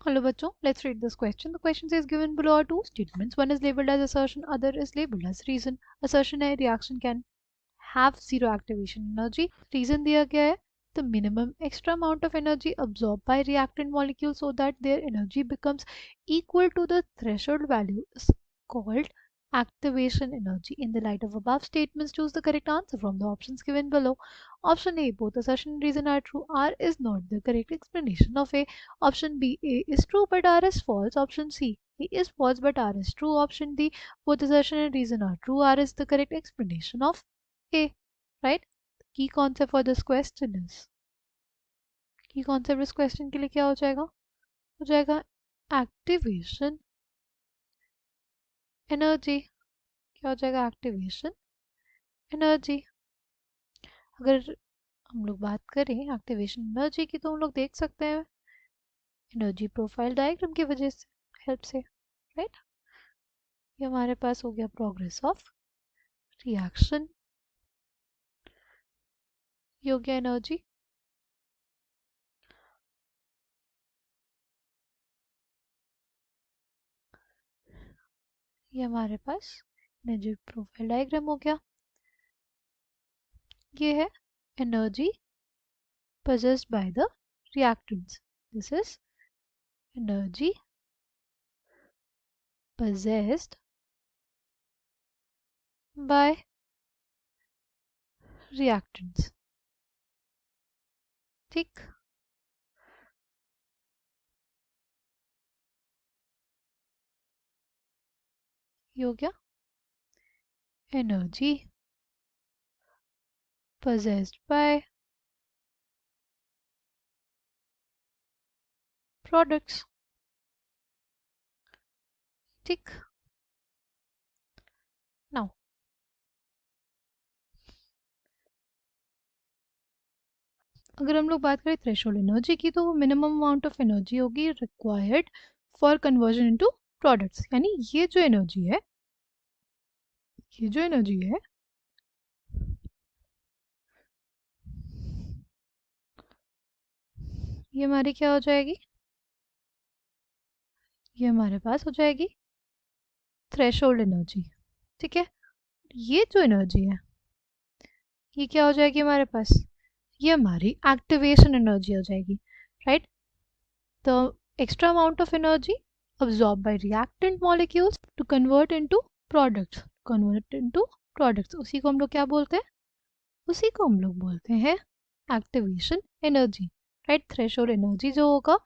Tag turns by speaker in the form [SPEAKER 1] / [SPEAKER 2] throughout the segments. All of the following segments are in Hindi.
[SPEAKER 1] Hello bachcho, let's read this question. The question says given below are two statements. One is labeled as assertion, other is labeled as reason. Assertion है reaction can have zero activation energy. Reason दिया गया है the minimum extra amount of energy absorbed by reactant molecules so that their energy becomes equal to the threshold value is called activation energy. In the light of above statements, choose the correct answer from the options given below. Option A, both assertion and reason are true. R is not the correct explanation of A. Option B, A is true but R is false. Option C, A is false but R is true. Option D, both assertion and reason are true. R is the correct explanation of A. Right? The key concept for this question is, key concept इस question के लिए क्या हो जाएगा? हो जाएगा activation energy. क्या हो जाएगा? activation energy. अगर हम लोग बात करें एक्टिवेशन एनर्जी की तो हम लोग देख सकते हैं एनर्जी प्रोफाइल डायग्राम की वजह से हेल्प से, राइट? ये हमारे पास हो गया प्रोग्रेस ऑफ रिएक्शन, ये हो गया एनर्जी, ये हमारे पास एनर्जी प्रोफाइल डायग्राम हो गया. ये है energy possessed by the reactants. This is energy possessed by reactants. ठीक, ये हो गया एनर्जी possessed by products. ठीक, नाउ अगर हम लोग बात करें थ्रेशोल्ड एनर्जी की तो वो मिनिमम अमाउंट ऑफ एनर्जी होगी required for conversion into products. यानी ये जो एनर्जी है, ये जो एनर्जी है ये हमारी क्या हो जाएगी? ये हमारे पास हो जाएगी थ्रेशोल्ड एनर्जी. ठीक है, ये जो एनर्जी है ये क्या हो जाएगी हमारे पास? ये हमारी एक्टिवेशन एनर्जी हो जाएगी, right? The extra amount of energy absorbed by reactant molecules to convert into products. उसी को हम लोग क्या बोलते हैं? उसी को हम लोग बोलते हैं activation energy, right? Threshold energy जो होगा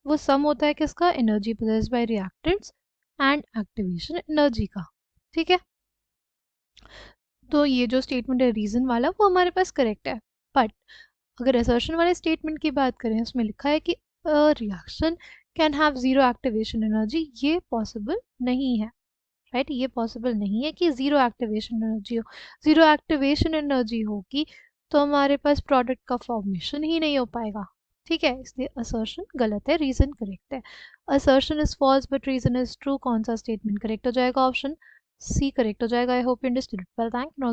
[SPEAKER 1] वो सम होता है किसका? Energy possessed by reactants and activation energy का. ठीक है, तो ये जो स्टेटमेंट है रीजन वाला वो हमारे पास करेक्ट है. बट अगर असर्शन वाले स्टेटमेंट की बात करें उसमें लिखा है कि reaction can have zero activation energy. ये पॉसिबल नहीं है, राइट? ये पॉसिबल नहीं है कि जीरो एक्टिवेशन एनर्जी हो. जीरो एक्टिवेशन एनर्जी होगी तो हमारे पास प्रोडक्ट का फॉर्मेशन ही नहीं हो पाएगा. ठीक है, इसलिए असर्शन गलत है, रीजन करेक्ट है. Assertion is false but reason is true. कौन सा स्टेटमेंट करेक्ट हो जाएगा? ऑप्शन सी करेक्ट हो जाएगा. I hope you understood. Well, thank you.